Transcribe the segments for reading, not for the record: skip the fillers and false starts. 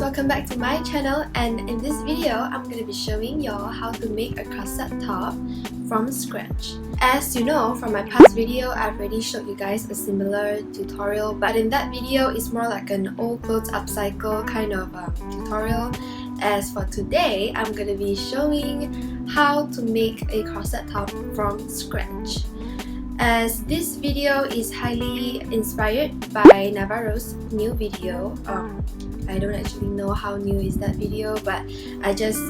Welcome back to my channel, and in this video I'm going to be showing y'all how to make a corset top from scratch. As you know from my past video, I've already showed you guys a similar tutorial, but in that video it's more like an old clothes upcycle kind of tutorial. As for today, I'm going to be showing how to make a corset top from scratch. As this video is highly inspired by Navarro's new video. I don't actually know how new is that video, but I just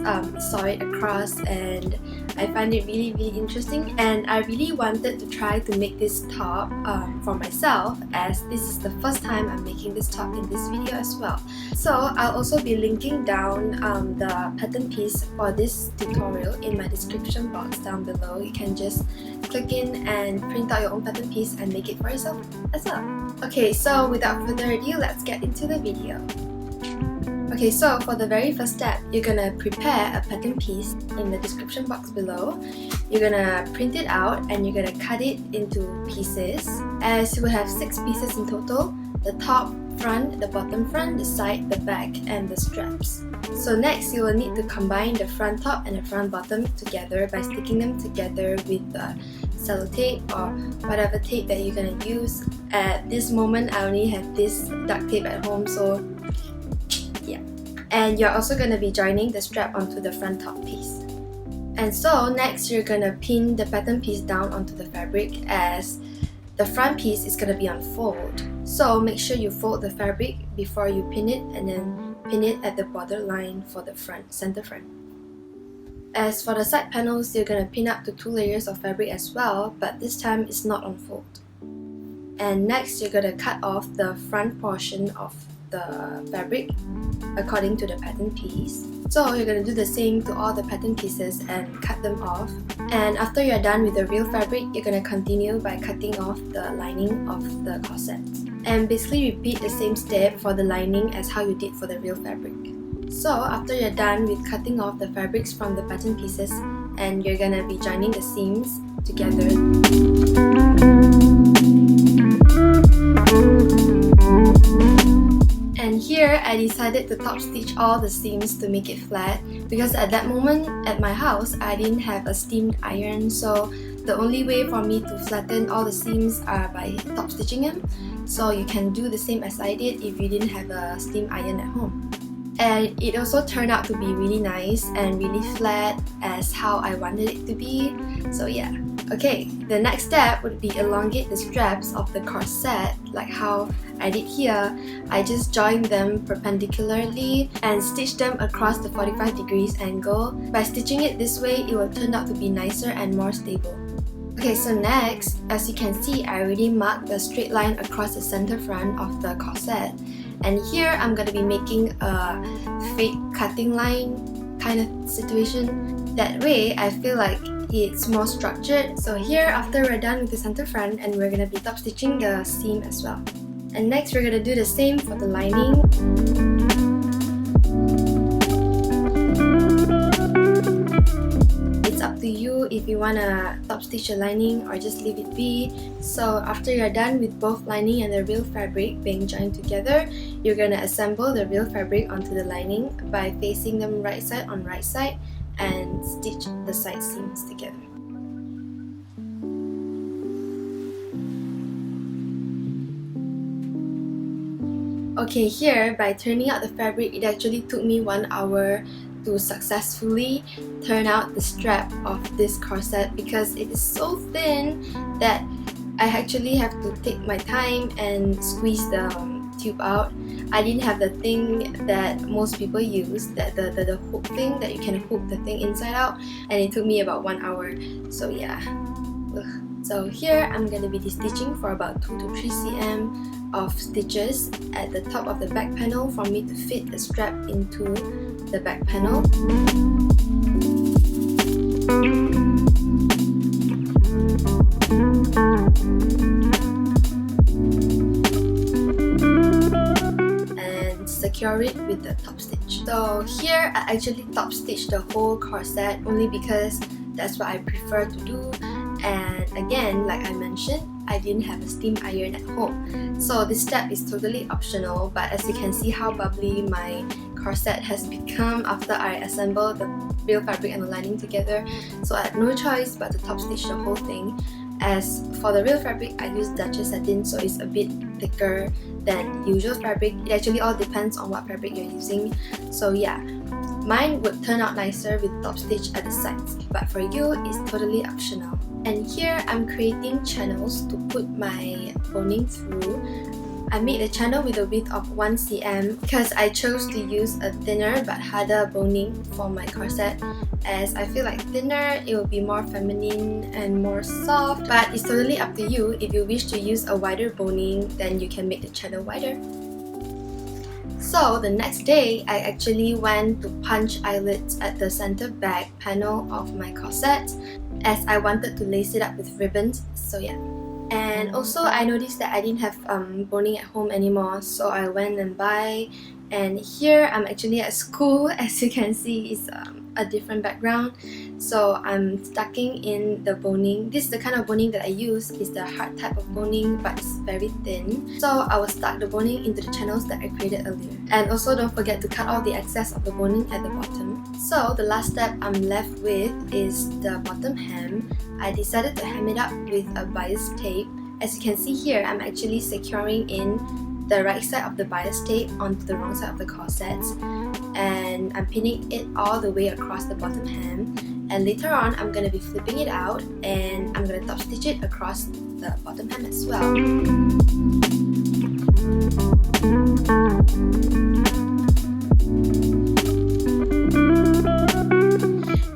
saw it across and I find it really interesting, and I really wanted to try to make this top for myself, as this is the first time I'm making this top in this video as well. So I'll also be linking down the pattern piece for this tutorial in my description box down below. You can just click in and print out your own pattern piece and make it for yourself as well. Okay, so without further ado, let's get into the video. Okay, so for the very first step, you're gonna prepare a pattern piece in the description box below. You're gonna print it out and you're gonna cut it into pieces, as you will have 6 pieces in total: the top, front, the bottom front, the side, the back, and the straps. So next, you will need to combine the front top and the front bottom together by sticking them together with the cellotape or whatever tape that you're gonna use. At this moment, I only have this duct tape at home, so yeah. And you're also going to be joining the strap onto the front top piece. And so next, you're going to pin the pattern piece down onto the fabric, as the front piece is going to be on fold. So make sure you fold the fabric before you pin it, and then pin it at the border line for the center front. As for the side panels, you're going to pin up to 2 layers of fabric as well, but this time it's not on fold. And next, you're going to cut off the front portion of the fabric according to the pattern piece. So you're going to do the same to all the pattern pieces and cut them off. And after you're done with the real fabric, you're going to continue by cutting off the lining of the corset. And basically repeat the same step for the lining as how you did for the real fabric. So after you're done with cutting off the fabrics from the pattern pieces, and you're going to be joining the seams together. And here, I decided to top stitch all the seams to make it flat, because at that moment at my house, I didn't have a steamed iron, so the only way for me to flatten all the seams are by top stitching them. So you can do the same as I did if you didn't have a steam iron at home. And it also turned out to be really nice and really flat as how I wanted it to be. So yeah. Okay, the next step would be elongate the straps of the corset like how I did here. I just joined them perpendicularly and stitched them across the 45 degrees angle. By stitching it this way, it will turn out to be nicer and more stable. Okay, so next, as you can see, I already marked a straight line across the center front of the corset. And here, I'm going to be making a fake cutting line kind of situation. That way, I feel like it's more structured. So here, after we're done with the center front, and we're going to be top stitching the seam as well. And next, we're going to do the same for the lining. It's up to you if you want to top stitch the lining or just leave it be. So after you're done with both lining and the real fabric being joined together, you're going to assemble the real fabric onto the lining by facing them right side on right side and stitch the side seams together. Okay, here, by turning out the fabric, it actually took me 1 hour to successfully turn out the strap of this corset, because it is so thin that I actually have to take my time and squeeze the tube out. I didn't have the thing that most people use, that the hook thing that you can hook the thing inside out, and it took me about 1 hour. So yeah. So here I'm going to be stitching for about 2 to 3 cm of stitches at the top of the back panel for me to fit the strap into the back panel. And secure it with the top stitch. So here I actually top stitched the whole corset only because that's what I prefer to do. And again, like I mentioned, I didn't have a steam iron at home, so this step is totally optional. But as you can see how bubbly my corset has become after I assembled the real fabric and the lining together, so I had no choice but to top stitch the whole thing. As for the real fabric, I used Duchess satin, so it's a bit thicker than usual fabric. It actually all depends on what fabric you're using. So yeah, mine would turn out nicer with top stitch at the sides, but for you, it's totally optional. And here I'm creating channels to put my boning through. I made a channel with a width of 1 cm because I chose to use a thinner but harder boning for my corset, as I feel like thinner, it will be more feminine and more soft. But it's totally up to you. If you wish to use a wider boning, then you can make the channel wider. So the next day, I actually went to punch eyelids at the center back panel of my corset, as I wanted to lace it up with ribbons, so yeah. And also I noticed that I didn't have boning at home anymore, so I went and buy. And here I'm actually at school. As you can see, it's a different background, so I'm stucking in the boning. This is the kind of boning that I use. It's the hard type of boning, but it's very thin, so I will stuck the boning into the channels that I created earlier. And also don't forget to cut all the excess of the boning at the bottom. So the last step I'm left with is the bottom hem. I decided to hem it up with a bias tape. As you can see here, I'm actually securing in the right side of the bias tape onto the wrong side of the corset, and I'm pinning it all the way across the bottom hem. And later on, I'm going to be flipping it out and I'm going to top stitch it across the bottom hem as well.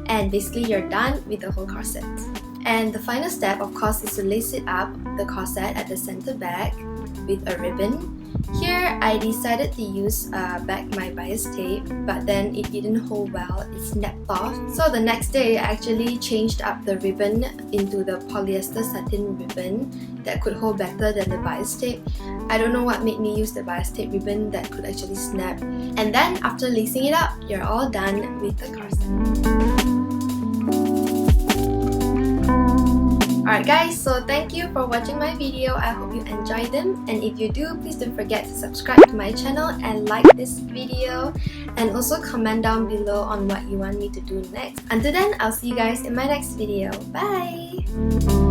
And basically you're done with the whole corset. And the final step, of course, is to lace it up the corset at the center back with a ribbon. Here I decided to use back my bias tape, but then it didn't hold well, it snapped off. So the next day I actually changed up the ribbon into the polyester satin ribbon that could hold better than the bias tape. I don't know what made me use the bias tape ribbon that could actually snap. And then after lacing it up, you're all done with the corset. Alright guys, so thank you for watching my video. I hope you enjoyed them, and if you do, please don't forget to subscribe to my channel and like this video, and also comment down below on what you want me to do next. Until then, I'll see you guys in my next video. Bye!